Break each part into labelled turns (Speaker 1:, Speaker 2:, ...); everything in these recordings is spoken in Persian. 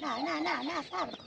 Speaker 1: نه صبر کن.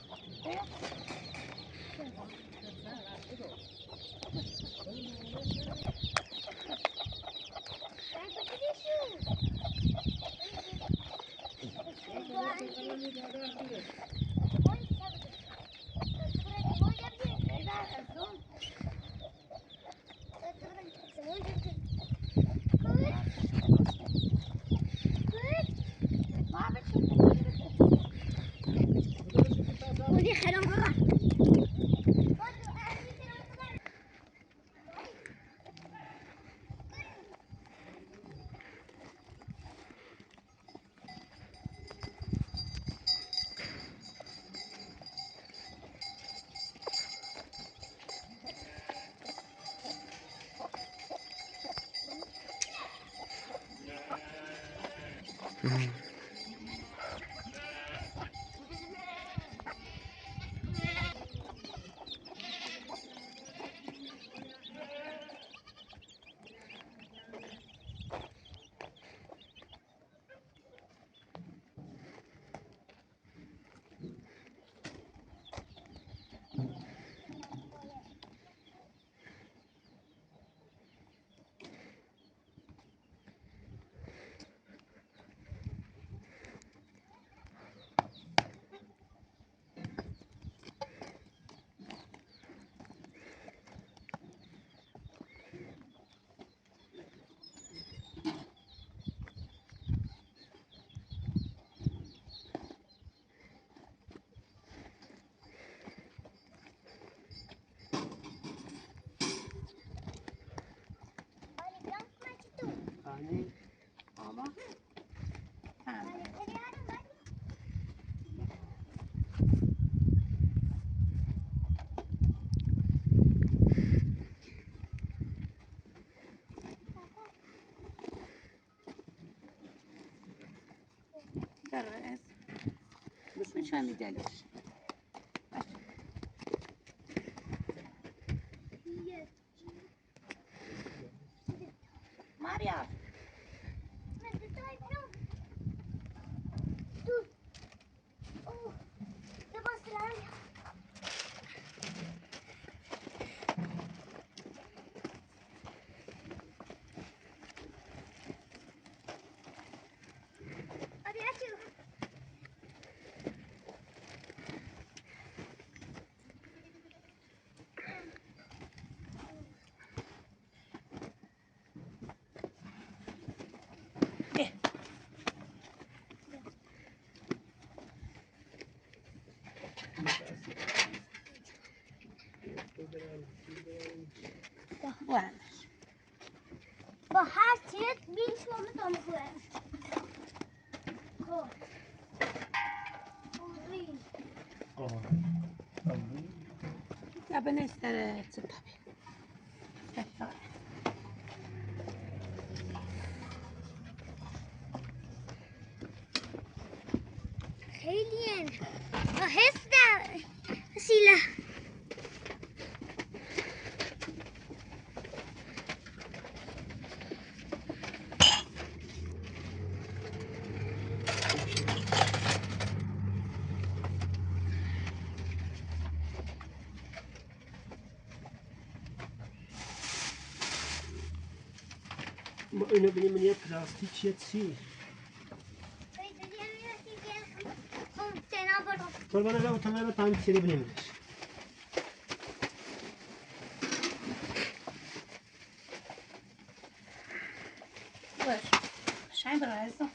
Speaker 1: نشان میدهش ماریا
Speaker 2: با هر چیز بیش کنم خوبه
Speaker 1: یا بنستره چه
Speaker 2: خیلی هسته سیلا
Speaker 3: ما اینو بینیم یه پلاستیکیه چی؟ قربان الله تمام تام سری بنیمش.
Speaker 1: باش شاین برای ازم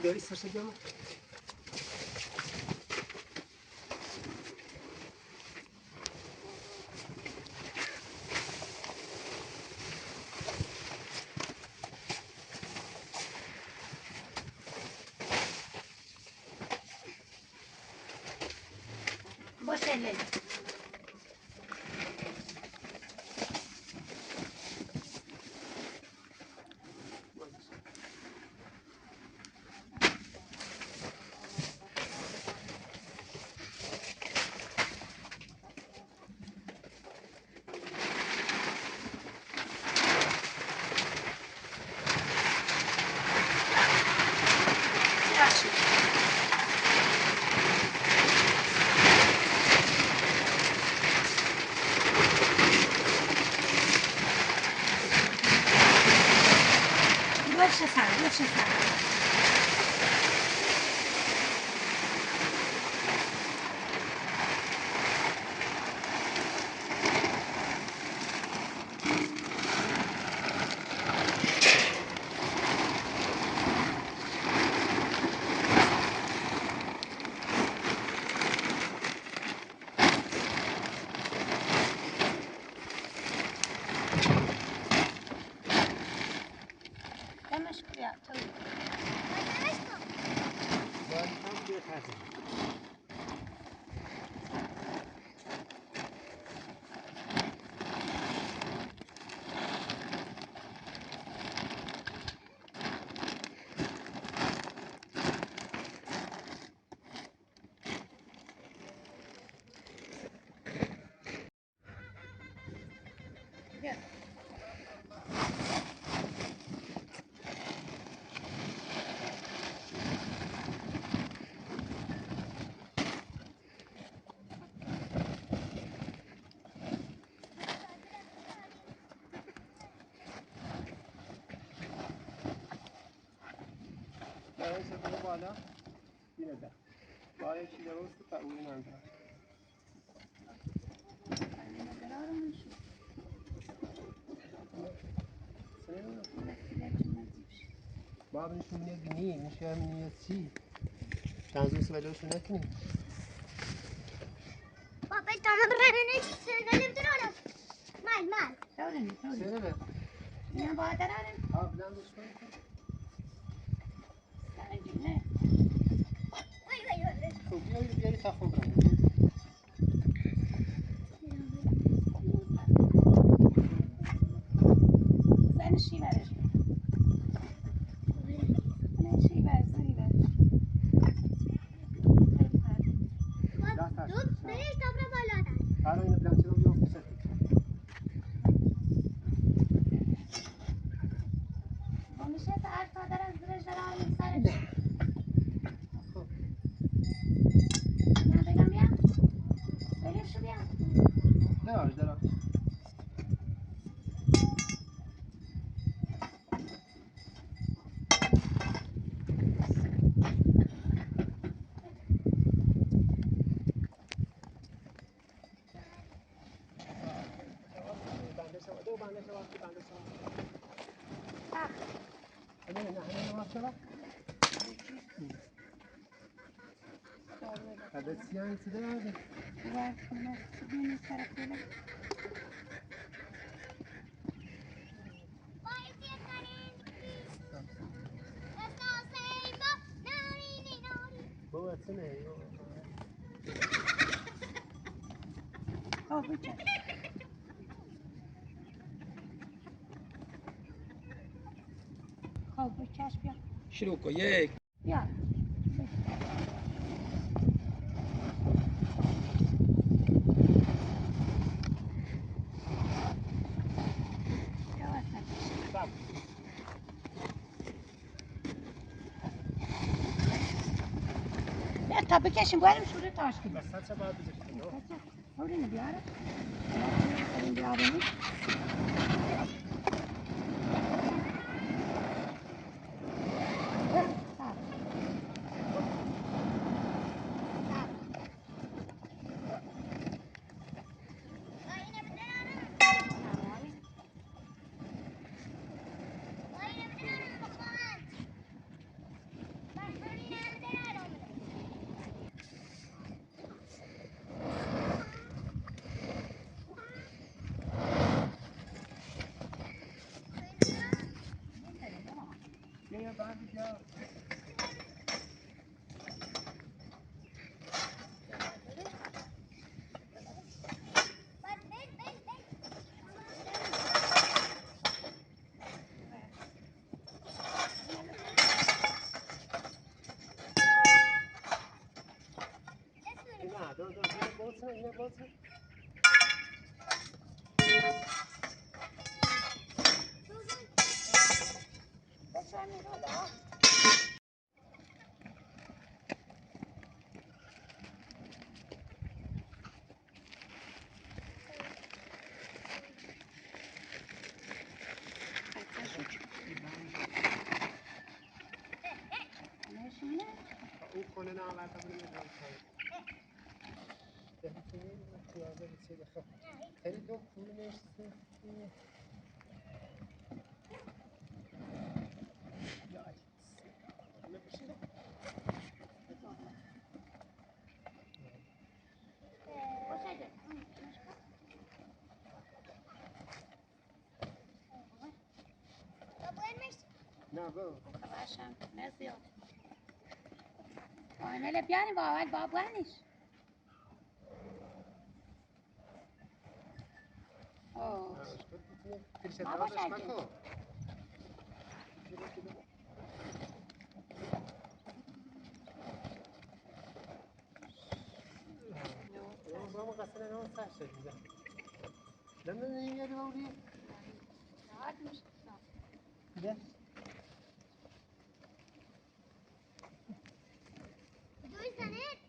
Speaker 3: داری سرش دیام؟
Speaker 1: باشه لیلی. باشه سر. دمش بیا تو. بیا.
Speaker 3: برای سفر بالا اینه ده باید چی درست تا اون منظر باب نشون نگنی میشه همین چی چند سوالش نکنی
Speaker 2: بابا تمام رنه سنه نمیدونم مال
Speaker 1: داریم
Speaker 3: سنه
Speaker 1: نه باید داریم
Speaker 3: آب بلندش کن
Speaker 1: نه
Speaker 3: خب بیایی تخم برم
Speaker 1: زن شیورش نه شیور
Speaker 2: بريش تبرا بالادا
Speaker 3: حالا اینو بلند چرا بیافتی سرکی
Speaker 1: میشه ساعت تا در از زرش دارم سرش نه بگم بیا بریم شو بیا
Speaker 3: درار هذا سيان سيدا هذا
Speaker 1: وارد بینی سر کوله
Speaker 3: بابا سنه
Speaker 1: خب بچه خب بچهش بیا
Speaker 3: شروع کن یک
Speaker 1: بیا تا بکشیم بریم شوره تاشکی
Speaker 3: بس چه باید بزشتیم
Speaker 1: اینو بیاره این بیاره
Speaker 3: Yine bolsa. او کنه نه آورده بودیم خیلی دو پول نشسته نه برو
Speaker 1: باشم نزیاد آنه بیانی با اول بابانیش
Speaker 3: بابا شاید بابا قصد نام سخت شد اینجا نمیدونی این یادی باودی؟
Speaker 1: راحت میشه
Speaker 3: بده
Speaker 2: دوی زنه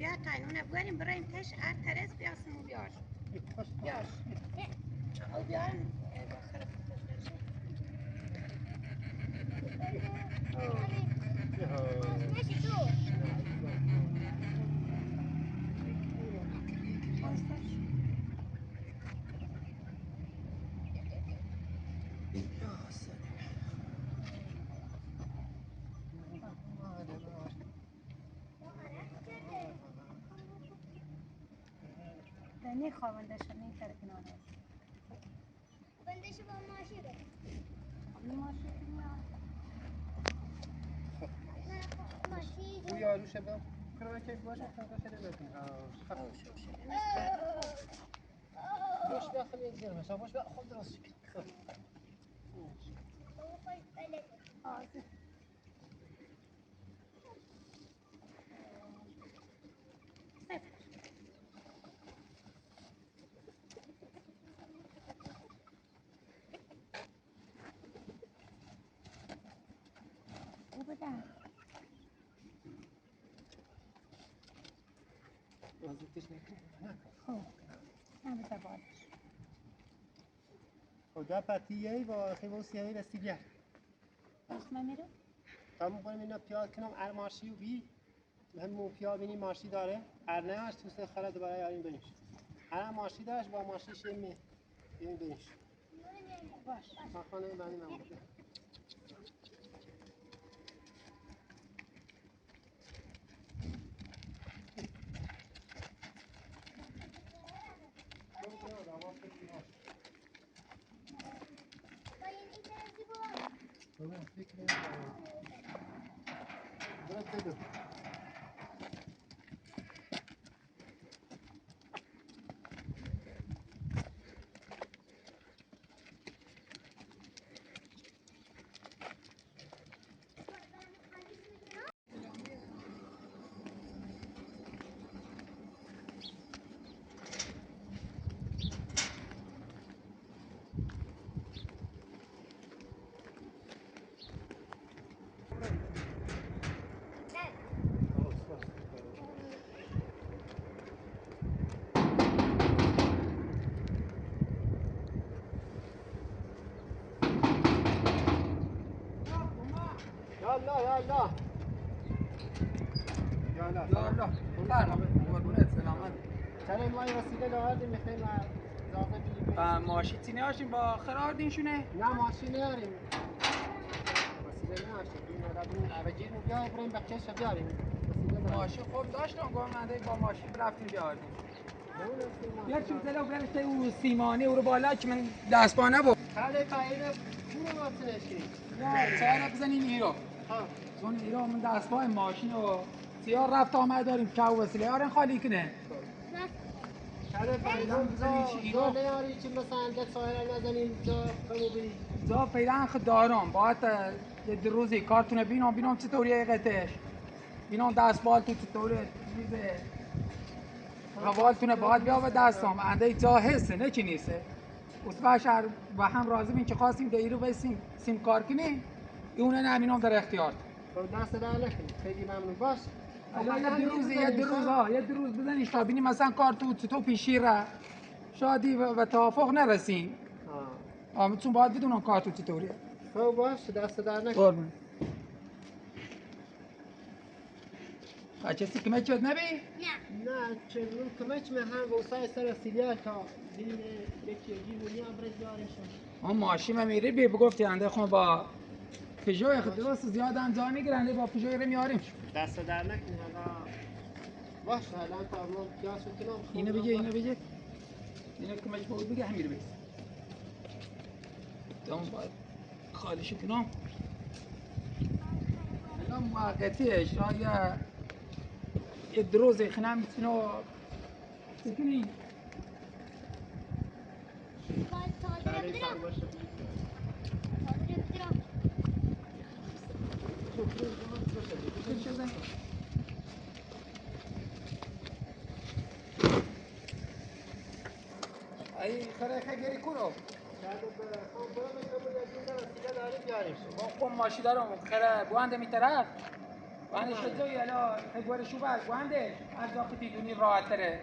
Speaker 1: بیا تاینونه بریم بریم تش هر ترس بیاسم و بیار بیار او بیار دنی خوابندش میکرد کنار
Speaker 2: بندش با ماشی بده ماشی
Speaker 3: او یارو شبه کنار که باشه خدا شده نکنه باش بیا خیلی یک زیر مثلا باش بیا خود درست شکل خدا پتیه و خیلی سیاهی رسیدی
Speaker 1: اسم میره
Speaker 3: تمام کنیم اینا پیاز کنم ار ماشی و بی هم پیاز بینی ماشی داره ار نه هست توسه خاله دوباره یاریم بینیش ار ماشی داشت با ماشیش می این بینیش
Speaker 1: باش
Speaker 3: ما خانه بنی نموده يلا يلا يلا
Speaker 4: يلا فرما قربونت سلامت
Speaker 3: سلام ما وسیله داریم میخوایم اضافه بگیریم
Speaker 4: ماشی تینه هاشیم با خرار دینشونه
Speaker 3: نه ماشین نداریم وسیله نداشتیم این اوجیر میگه بریم بخشش بیاریم
Speaker 4: ماشی خوب داشتم گفتم با ماشین رفتیم بیاریم بیا چون تلو برشته او سیمانه او رو بالا که من دستبانه بود
Speaker 3: خاله پایین پول واسنش کی
Speaker 4: نه چرا بزنین ایرو
Speaker 3: ها
Speaker 4: چون ایرو من دستبان ماشین و سیار رفت آمد داریم که وسیله یارن خالی کنه
Speaker 3: خاله پایین زا نیاری چی مثلا ده سایر نزنیم زا کمو بی
Speaker 4: زا فعلا خود دارم باید یه روزی کارتونه بینم چطوریه قطعش بینم دستبال تو چطوره چیزه حوالتونه باید بیا به دستم انده جا هسته نه که نیسته بشر و هم راضی بین که خواستیم دیگه رو بسیم سیم کار کنیم اونه نمینم در اختیار
Speaker 3: دست در نکنیم خیلی ممنون باش
Speaker 4: یه دو روز بزنیش تا بینیم مثلا کار تو پیشی را شادی و توافق نرسیم چون باید بدونم کار تو چطوریه
Speaker 3: خب باش دست در نکنیم
Speaker 4: کسی کمک شد نبی؟
Speaker 3: نه چون کمک من هم وسای سر سیلیال تا دین یکی جیبونی هم برد بیارشون
Speaker 4: ماشین من میری بی بگفتی انده خون با پژو خود درست زیاد هم جا میگیرنده با پژو رو میاریم
Speaker 3: دست در نکنی حالا باش حالا تا من پیاسو کنم
Speaker 4: اینو بگه اینو کمک بود بگه همین رو بگه دوم باید خالیشو کنم الان موقتیه شاید یه دروزی خنم میتونو سکنی ای خره گری کنو با ماشی دارم خره بوانده میطرف بوانده شجایی الا خیلی شو بر بوانده از داختی دونی راحت تره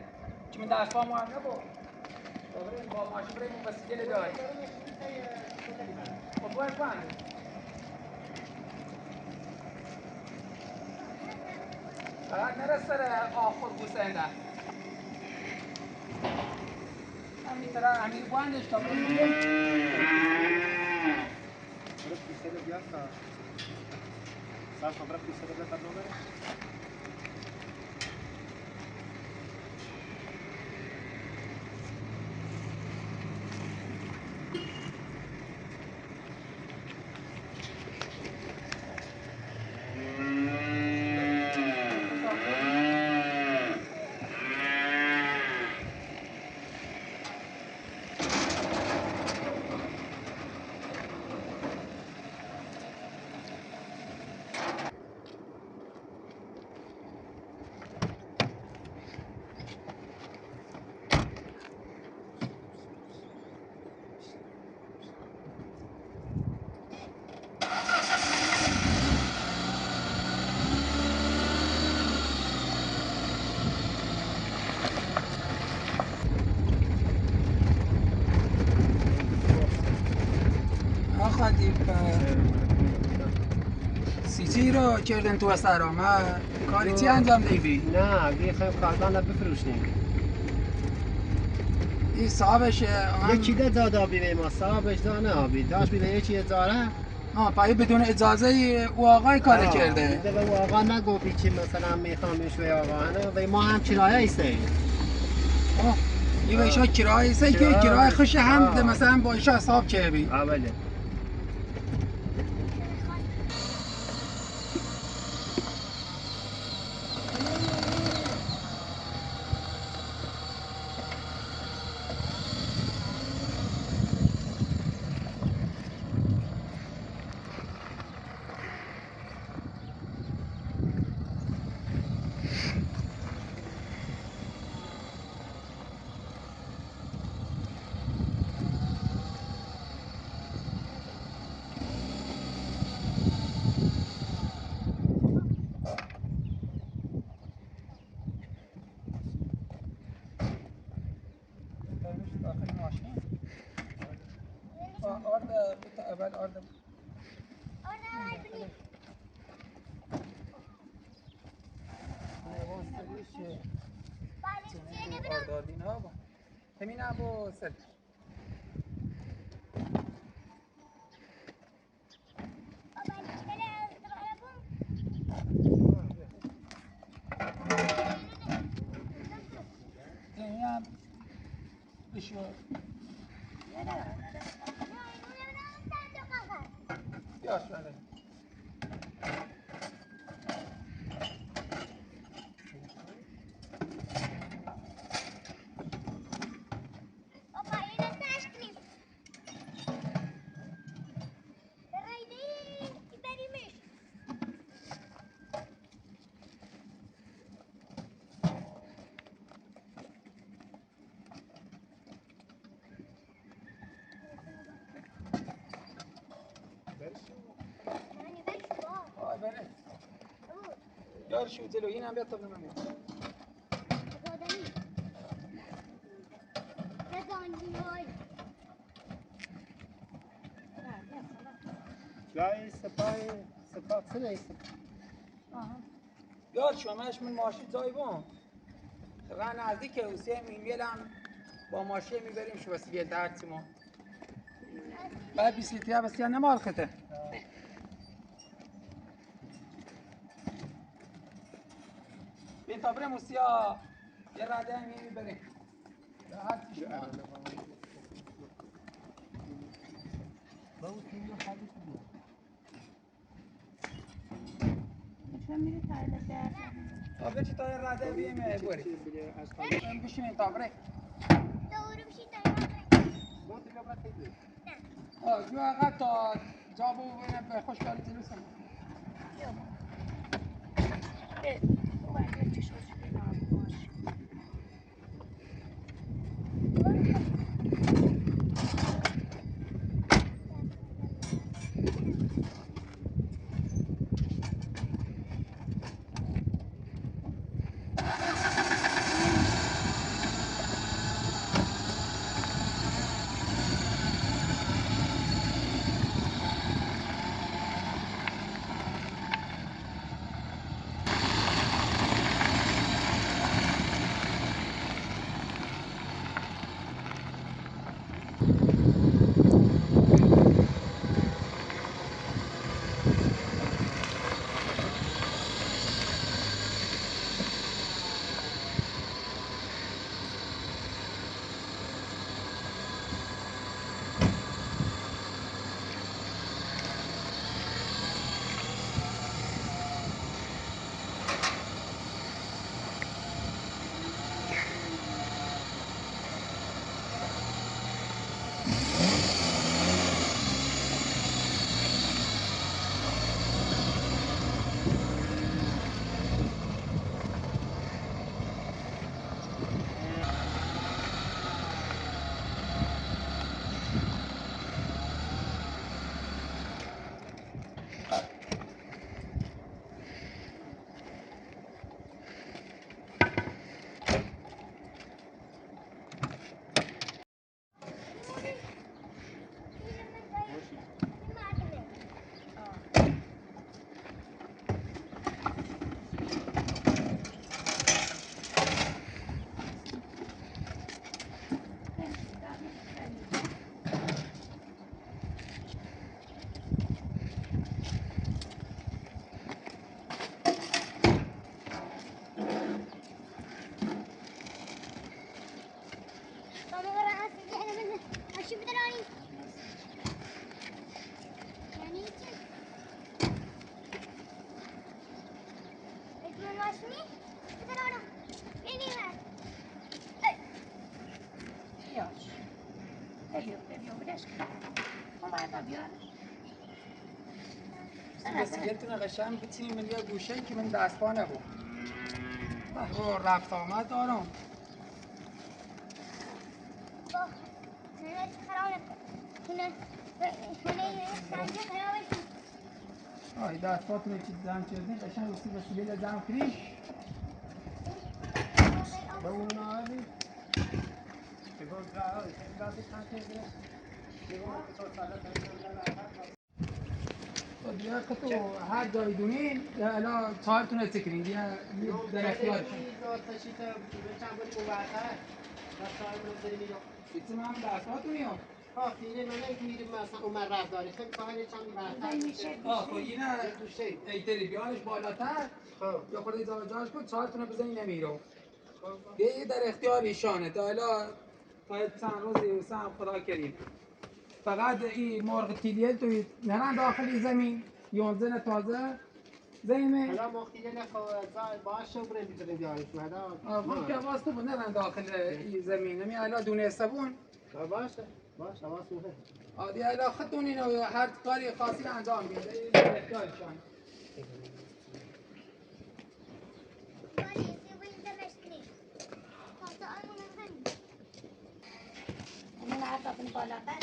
Speaker 4: که من دست پا هم نبو با ماشی بریم بسیده داری خب باید بوانده فقط نرس سر آخر بوسنده همین طرف همین بواندش تا بریم سیتی رو کردن تو سرا ما کاری چی انجام دیدی؟
Speaker 3: نه بیخوایم کاربان رو بفروشیم
Speaker 4: این صاحبش
Speaker 3: یکی ده داد آبی به ما صاحبش دا نه آبی داشت بیده یکی اجاره
Speaker 4: پایی بدون اجازه او آقای کار کرده
Speaker 3: به او آقا نگفتی که مثلا میخوام شوی آقا و ما هم کرایه ایسته
Speaker 4: این ایشا کرایه ایسته که کرایه خوش هم مثلا با ایشا حساب کردی
Speaker 3: اوله
Speaker 4: آرد اول آرد آردین ها با همین هم با سر همین هم بشو بیاش بله بله یار شو تلو این هم بیاد تا من
Speaker 3: جای سپاه سنه ایست
Speaker 4: یار شو همش من ماشین زای بام واقعا نزدیک حسین میمیلم با ماشین میبریم شو بس بیل درد ما بعد 20 لیتر بس یا نمال خته بین تا بریم موسیا یه رده هم میبریم راحت شما
Speaker 1: چون میری تایلت در
Speaker 4: تا بچه تا یه رده بیم بریم بشینیم تا بریم جو عقب تا جا ببینم به خوش کاری جلوسم
Speaker 1: باید چی شد باش
Speaker 4: بسیارتون قشنگ بتونیم من یه گوشه که من دستبانه بود رو رفت آمد دارم آی دستباتون چیز دم کردین قشنگ بسی بسیار دم کریش
Speaker 3: به اون آلی بگو دراوی خیلی بازی کنه
Speaker 4: دیگه تو هر جایی دونین الان 4 تونه سکرین دیگه در اختیار بیتیم هم دستاتون یا؟
Speaker 3: خیلی من نمی‌دونم مثلا عمر رفتاری خیلی کاری چند
Speaker 4: خب اینه ایتری بیارش بالاتر یا خود جاش کن 4 تونه بزنی نمیرو دیگه در اختیار ایشانه تا الان تا چند روزی سم خدا کریم فقط این مرغ تیلیل توی نرن داخل زمین 11 تازه زمین
Speaker 3: حالا مختیده نخواه باشه بریم بیترین بیاریم شهدا
Speaker 4: ما که واسه بود نرن داخل این زمین نمی الان دونه سبون
Speaker 3: باشه واسه
Speaker 4: آدی الان خودتون اینو هر کاری خاصی انجام میده در اختیارشان
Speaker 1: اون هر تا کنی بالاتر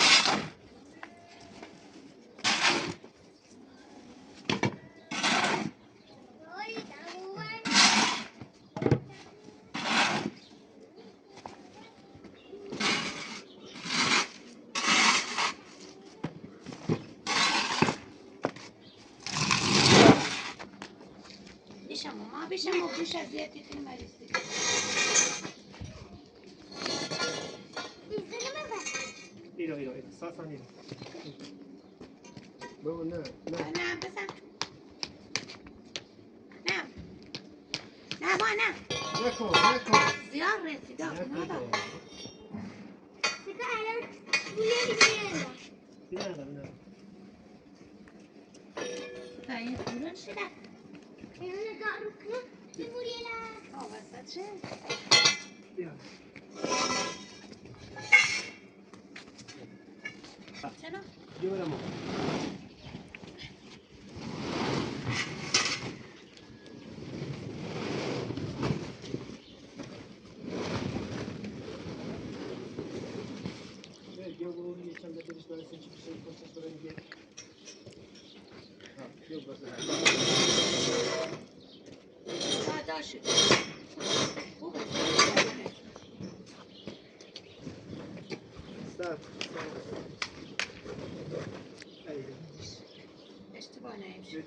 Speaker 1: بیشم و بیش از یه تیتری مریضی
Speaker 3: ایرو ساسان ایرو بابا نه
Speaker 1: نه بزن نه با نه
Speaker 3: نکن
Speaker 1: زیاد رسید نادا
Speaker 3: نه
Speaker 1: تا این پورن شده
Speaker 2: اینو دارو کنم ببوریلا
Speaker 1: وسط چه؟
Speaker 3: بیا
Speaker 1: چرا؟
Speaker 3: بیا برم بیا برو یکم بدرش برای سنچی بشه پشتش برای میگه بیا
Speaker 1: سادا شد خوبه
Speaker 3: سر
Speaker 1: اشتباه نمیشه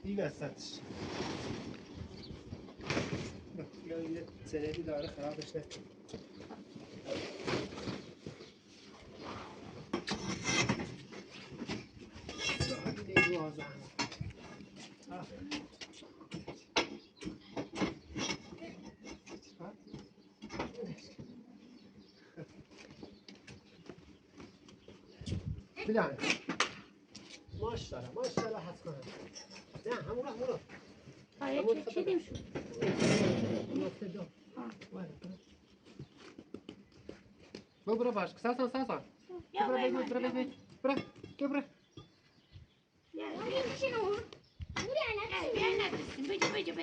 Speaker 3: این وسطش یا یه سندی داره خرابش نکن نیرو آزم بیدانه ماشالله حس کنم نه همون
Speaker 1: چه دیم شد؟
Speaker 3: برو باش ساسان برو
Speaker 1: بیا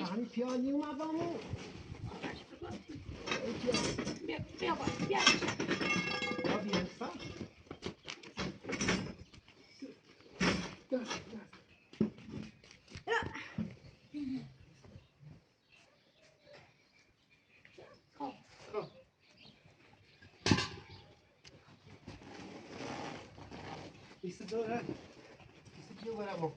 Speaker 3: همین پیالی اومد بامو
Speaker 1: بیا
Speaker 3: بیان سا ایست داره ایست پیو برامو